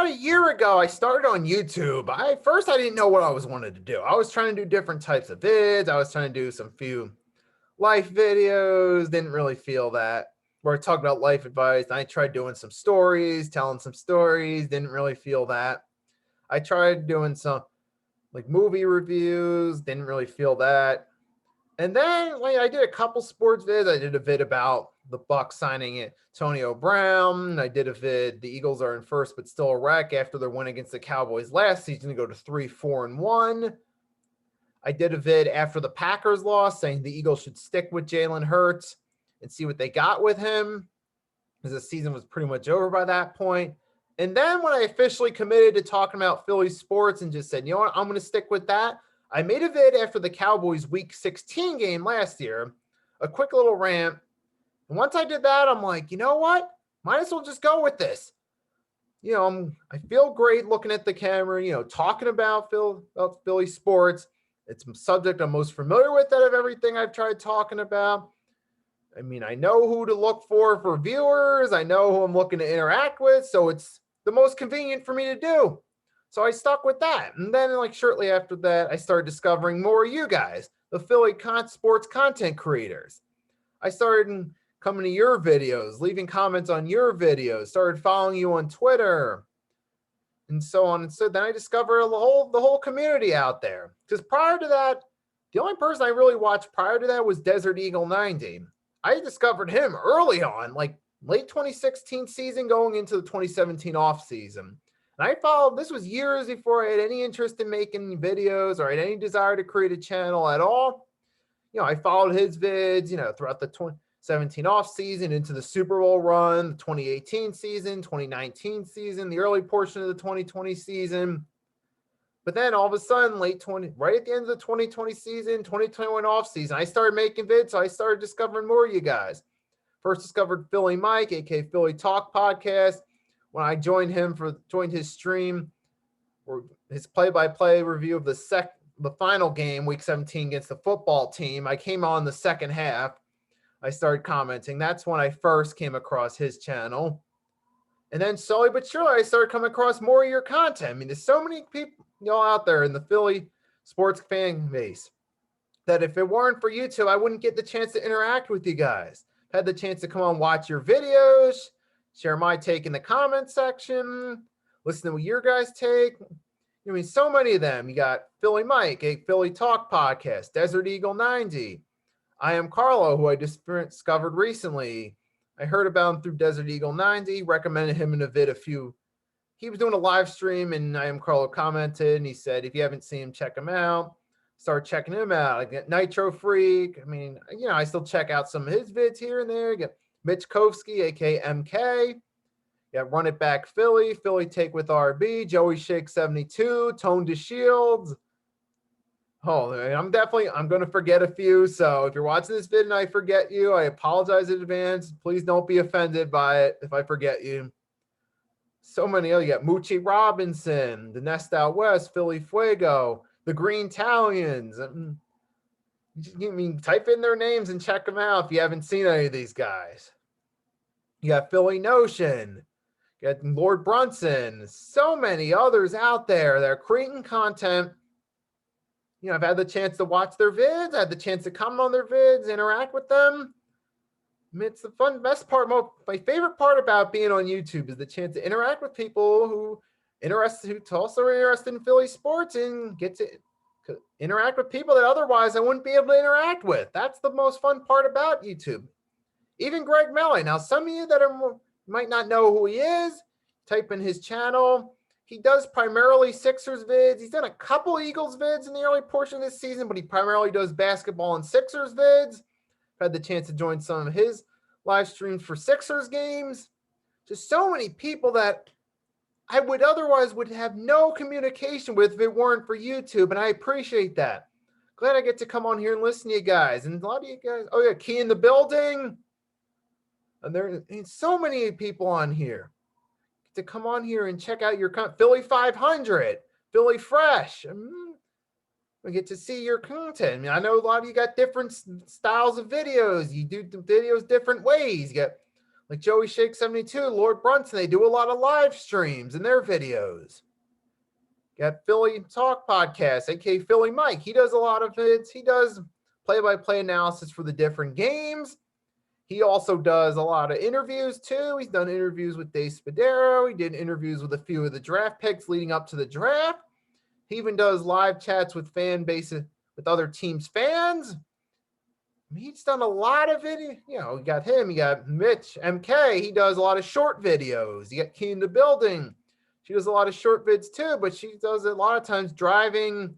a year ago, I started on YouTube. First I didn't know what I was wanted to do. I was trying to do different types of vids. I was trying to do some few life videos. Didn't really feel that. Where I talked about life advice. I tried doing some stories, telling some stories. Didn't really feel that. I tried doing some like movie reviews. Didn't really feel that. And then like I did a couple sports vids. I did a vid about the Bucks signing Antonio Brown. I did a vid. The Eagles are in first, but still a wreck after their win against the Cowboys last season to go to 3-4-1. I did a vid after the Packers lost saying the Eagles should stick with Jalen Hurts and see what they got with him, because the season was pretty much over by that point. And then when I officially committed to talking about Philly sports and just said, you know what, I'm going to stick with that, I made a vid after the Cowboys Week 16 game last year, a quick little rant. And once I did that, I'm like, you know what? Might as well just go with this. You know, I feel great looking at the camera, you know, talking about Philly sports. It's a subject I'm most familiar with out of everything I've tried talking about. I mean, I know who to look for viewers. I know who I'm looking to interact with. So it's the most convenient for me to do. So I stuck with that. And then like shortly after that, I started discovering more of you guys, the Philly sports content creators. I started coming to your videos, leaving comments on your videos, started following you on Twitter, and so on. And so then I discovered the whole community out there. Because prior to that, the only person I really watched prior to that was Desert Eagle 90. I discovered him early on, like late 2016 season going into the 2017 off season. And I followed, this was years before I had any interest in making videos or had any desire to create a channel at all. You know, I followed his vids, you know, throughout the 2017 off season into the Super Bowl run, the 2018 season, 2019 season, the early portion of the 2020 season. But then all of a sudden, right at the end of the 2020 season, 2021 off season, I started making vids. So I started discovering more of you guys. First discovered Philly Mike, aka Philly Talk Podcast. When I joined his stream, or his play-by-play review of the final game, Week 17 against the football team, I came on the second half. I started commenting. That's when I first came across his channel. And then slowly but surely, I started coming across more of your content. I mean, there's so many people, y'all out there in the Philly sports fan base that if it weren't for YouTube, I wouldn't get the chance to interact with you guys. Had the chance to come on, watch your videos, share my take in the comment section, listen to what your guys take. I mean, so many of them. You got Philly Mike, a Philly Talk Podcast, Desert Eagle 90. I am Carlo, who I just discovered recently. I heard about him through Desert Eagle 90, recommended him in a vid he was doing a live stream, and I am Carlo commented, and he said, if you haven't seen him, check him out. Start checking him out. I get Nitro Freak. I mean, you know, I still check out some of his vids here and there. You get Mitch Kovsky, aka MK. You got Run It Back Philly, Philly Take with RB, Joey Shake 72, Tone to Shields. Oh, I'm going to forget a few. So if you're watching this vid and I forget you, I apologize in advance. Please don't be offended by it if I forget you. So many other, you got Moochie Robinson, the Nest Out West, Philly Fuego, the Green Italians. I mean, type in their names and check them out if you haven't seen any of these guys. You got Philly Notion, you got Lord Brunson, so many others out there that are creating content. You know, I've had the chance to watch their vids. I had the chance to comment on their vids, interact with them. I mean, it's the best part. My favorite part about being on YouTube is the chance to interact with people who also are interested in Philly sports and get to interact with people that otherwise I wouldn't be able to interact with. That's the most fun part about YouTube. Even Greg Melly. Now, some of you that might not know who he is, type in his channel. He does primarily Sixers vids. He's done a couple Eagles vids in the early portion of this season, but he primarily does basketball and Sixers vids. Had the chance to join some of his live streams for Sixers games. Just so many people that I would otherwise have no communication with if it weren't for YouTube, and I appreciate that. Glad I get to come on here and listen to you guys. And a lot of you guys, oh yeah, Key in the building. And there's so many people on here. To come on here and check out your Philly 500, Philly Fresh. We get to see your content. I mean, I know a lot of you got different styles of videos. You do the videos different ways. You got like Joey Shake 72, Lord Brunson. They do a lot of live streams in their videos. Got Philly Talk Podcast, aka Philly Mike. He does a lot of vids. He does play-by-play analysis for the different games. He also does a lot of interviews too. He's done interviews with Dave Spadero. He did interviews with a few of the draft picks leading up to the draft. He even does live chats with fan base with other teams' fans. He's done a lot of video. You know, you got him. You got Mitch MK. He does a lot of short videos. You got Key in the Building. She does a lot of short vids too, but she does it a lot of times driving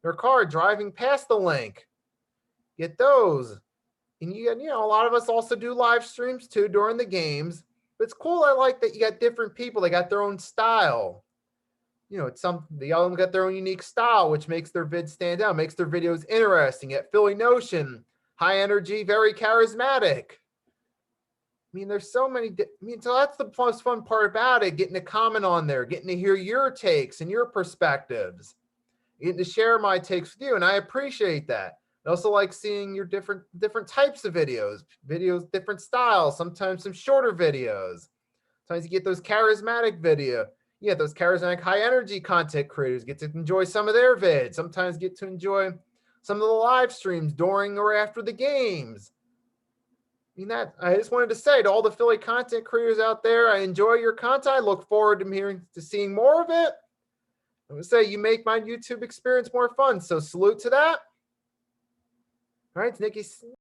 her car, driving past the link. Get those. And you got, you know, a lot of us also do live streams too during the games. But it's cool. I like that you got different people. They got their own style. You know, they all got their own unique style, which makes their vids stand out, makes their videos interesting. At Philly Notion, high energy, very charismatic. I mean, there's so many. So that's the most fun part about it, getting to comment on there, getting to hear your takes and your perspectives, getting to share my takes with you. And I appreciate that. I also like seeing your different types of videos, different styles, sometimes some shorter videos. Sometimes you get those charismatic video. You get those charismatic high energy content creators, get to enjoy some of their vids. Sometimes get to enjoy some of the live streams during or after the games. I mean, that I just wanted to say to all the Philly content creators out there, I enjoy your content. I look forward to seeing more of it. I would say you make my YouTube experience more fun. So salute to that. All right, Nikki.